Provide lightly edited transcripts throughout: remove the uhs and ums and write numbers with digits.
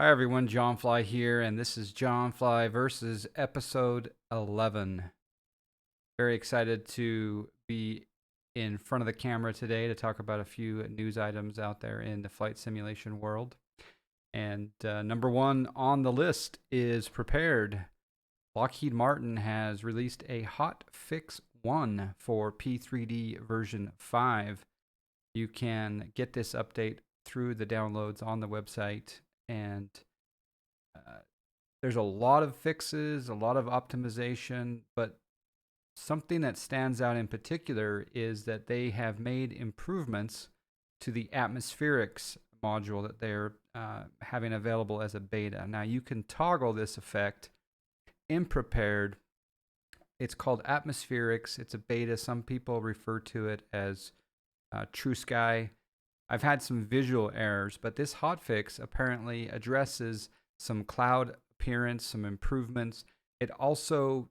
Hi everyone, JonFly here, and this is JonFly versus episode 11. Very excited to be in front of the camera today to talk about a few news items out there in the flight simulation world. And number one on the list is Prepared. Lockheed Martin has released a hot fix 1 for P3D version 5. You can get this update through the downloads on the website, and there's a lot of fixes, a lot of optimization, but something that stands out in particular is that they have made improvements to the atmospherics module that they're having available as a beta. Now you can toggle this effect in Prepared. It's called atmospherics. It's a beta. Some people refer to it as True Sky. I've had some visual errors, but this hotfix apparently addresses some cloud appearance, some improvements. It also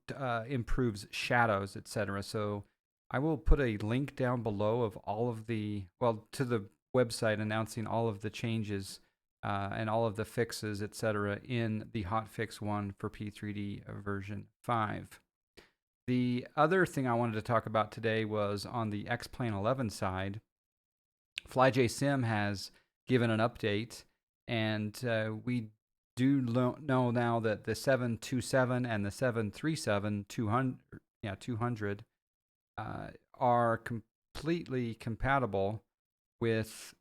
improves shadows, etc. So I will put a link down below of all of to the website announcing all of the changes and all of the fixes, etc. in the hotfix 1 for P3D version 5. The other thing I wanted to talk about today was on the X-Plane 11 side. FlyJSim has given an update, and we do know now that the 727 and the 737 200 are completely compatible with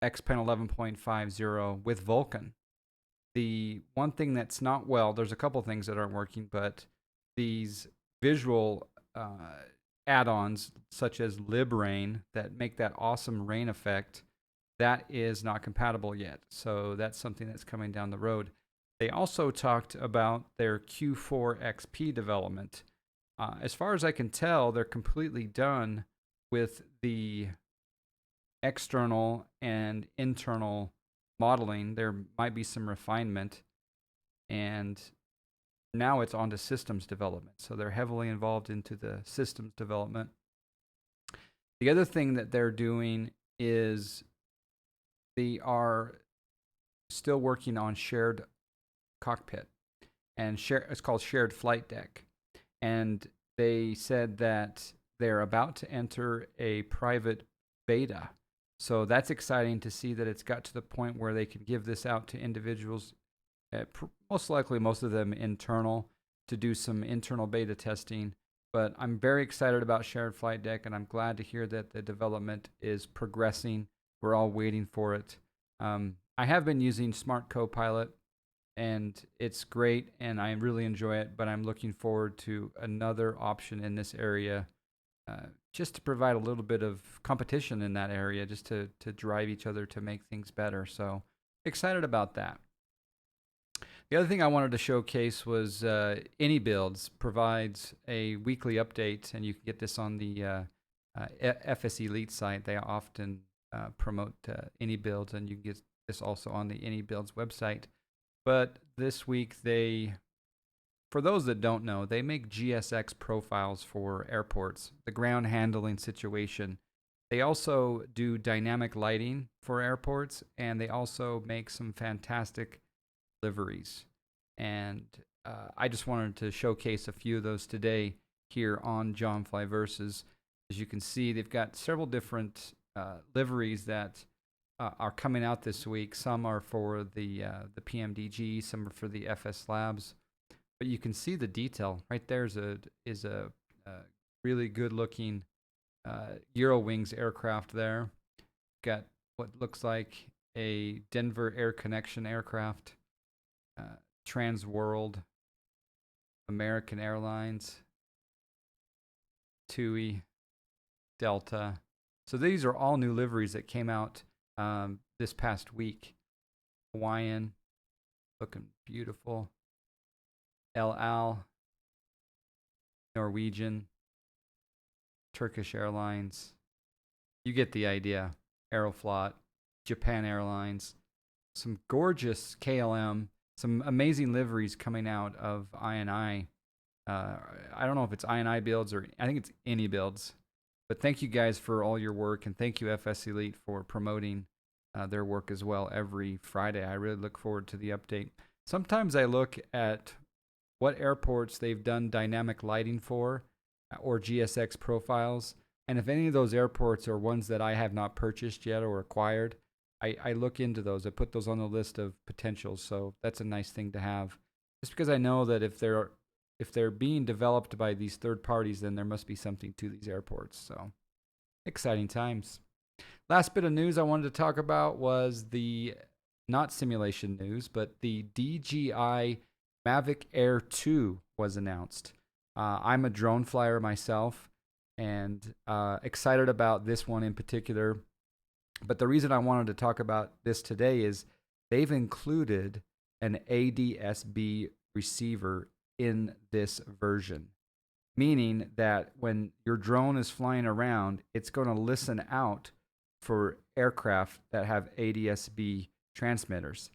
X-Plane 11.50 with Vulkan. The one thing that's not there's a couple things that aren't working, but these visual add-ons such as LibRain that make that awesome rain effect, that is not compatible yet. So that's something that's coming down the road. They also talked about their Q4 XP development. As far as I can tell, they're completely done with the external and internal modeling. There might be some refinement, and now it's on to systems development. So they're heavily involved into the systems development. The other thing that they're doing is they are still working on shared cockpit, and it's called shared flight deck. And they said that they're about to enter a private beta. So that's exciting to see that it's got to the point where they can give this out to individuals, most likely most of them internal, to do some internal beta testing. But I'm very excited about shared flight deck, and I'm glad to hear that the development is progressing. We're all waiting for it. I have been using Smart Copilot, and it's great, and I really enjoy it, but I'm looking forward to another option in this area, just to provide a little bit of competition in that area, just to drive each other to make things better. So excited about that. The other thing I wanted to showcase was AnyBuilds provides a weekly update, and you can get this on the FS Elite site. They often promote AnyBuilds, and you can get this also on the AnyBuilds website. But this week, for those that don't know, they make GSX profiles for airports, the ground handling situation. They also do dynamic lighting for airports, and they also make some fantastic liveries. And I just wanted to showcase a few of those today here on JonFly Versus. As you can see, they've got several different liveries that are coming out this week. Some are for the PMDG, some are for the FS Labs. But you can see the detail right there is a really good looking Eurowings aircraft there. Got what looks like a Denver Air Connection aircraft, Transworld, American Airlines, TUI, Delta. So these are all new liveries that came out this past week. Hawaiian, looking beautiful. El Al, Norwegian, Turkish Airlines. You get the idea. Aeroflot, Japan Airlines. Some gorgeous KLM, some amazing liveries coming out of INI. I don't know if it's INI builds or I think it's AnyBuilds. But thank you guys for all your work, and thank you FS Elite for promoting their work as well every Friday. I really look forward to the update. Sometimes I look at what airports they've done dynamic lighting for or GSX profiles. And if any of those airports are ones that I have not purchased yet or acquired, I look into those. I put those on the list of potentials. So that's a nice thing to have. Just because I know that if they're being developed by these third parties, then there must be something to these airports. So exciting times. Last bit of news I wanted to talk about was the not simulation news, but the DJI Mavic Air 2 was announced. I'm a drone flyer myself and excited about this one in particular. But the reason I wanted to talk about this today is they've included an ADSB receiver in this version, meaning that when your drone is flying around, it's going to listen out for aircraft that have ADSB transmitters.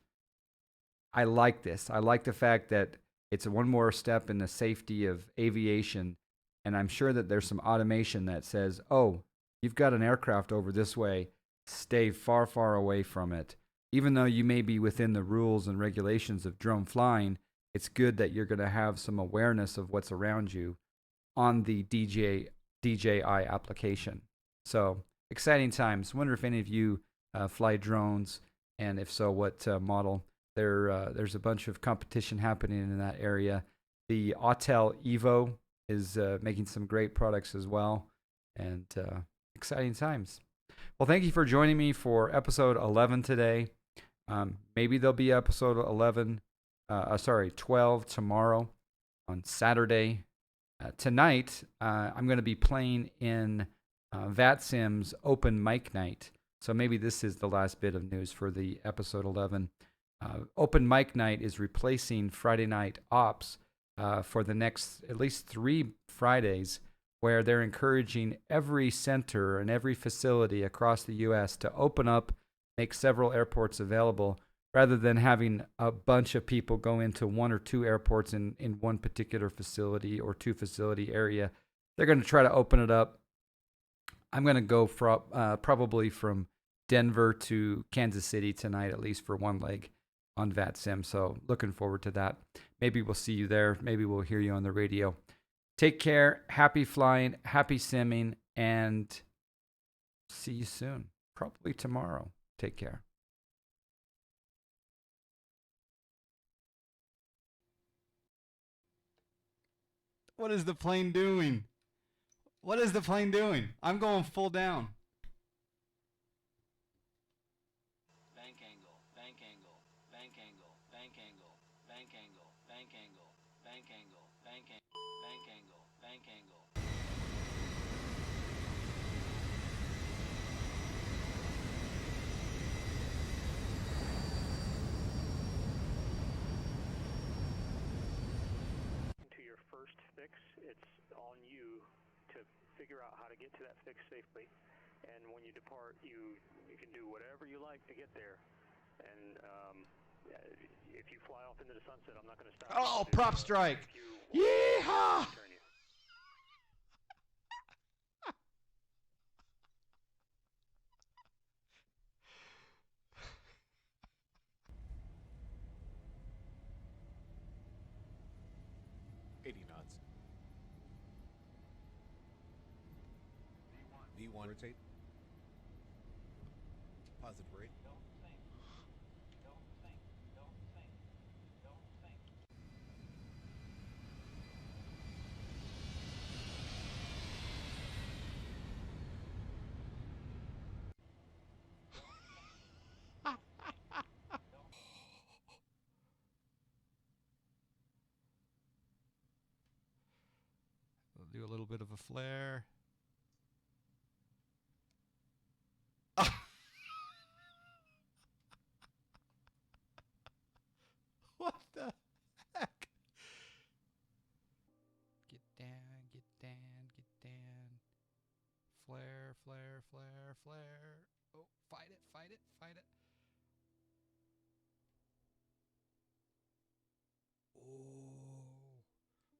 I like this. I like the fact that it's one more step in the safety of aviation, and I'm sure that there's some automation that says, oh, you've got an aircraft over this way, stay far, far away from it. Even though you may be within the rules and regulations of drone flying, it's good that you're going to have some awareness of what's around you on the DJI application. So exciting times. Wonder if any of you fly drones, and if so, what model. There's a bunch of competition happening in that area. The Autel Evo is making some great products as well, and exciting times. Well, thank you for joining me for episode 11 today. Maybe there'll be episode 12 tomorrow on Saturday. Tonight, I'm going to be playing in VATSIM's open mic night. So maybe this is the last bit of news for the episode 11. Open mic night is replacing Friday night ops for the next at least 3 Fridays, where they're encouraging every center and every facility across the U.S. to open up, make several airports available, rather than having a bunch of people go into 1 or 2 airports in one particular facility or 2 facility area. They're going to try to open it up. I'm going to go probably from Denver to Kansas City tonight, at least for one leg on VATSIM. So looking forward to that. Maybe we'll see you there. Maybe we'll hear you on the radio. Take care. Happy flying, happy simming, and see you soon. Probably tomorrow. Take care. What is the plane doing? What is the plane doing? I'm going full down. Bank angle, bank angle, bank angle, bank angle, bank angle, bank angle, bank angle, bank angle, bank angle, bank angle. To your first fix, it's on you to figure out how to get to that fix safely. And when you depart, you can do whatever you like to get there. And if you fly off into the sunset, I'm not going to stop. Oh, prop strike! Yeehaw! 80 knots. V1 rotate. Positive rate. We'll do a little bit of a flare. What the heck? Get down, get down, get down. Flare, flare, flare, flare. Oh, fight it, fight it, fight it. Oh,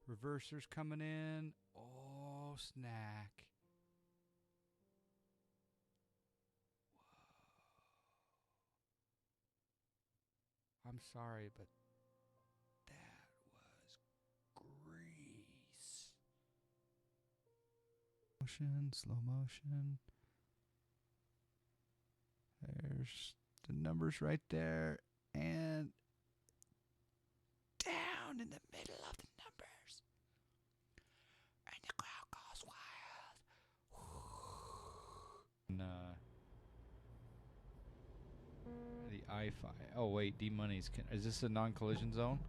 reversers coming in. Oh, snack. I'm sorry, but that was grease. Motion, slow motion. There's the numbers right there. And down in the middle of the numbers. And the crowd goes wild. And, the I-5. Oh, wait, D-Money's... Is this a non-collision zone?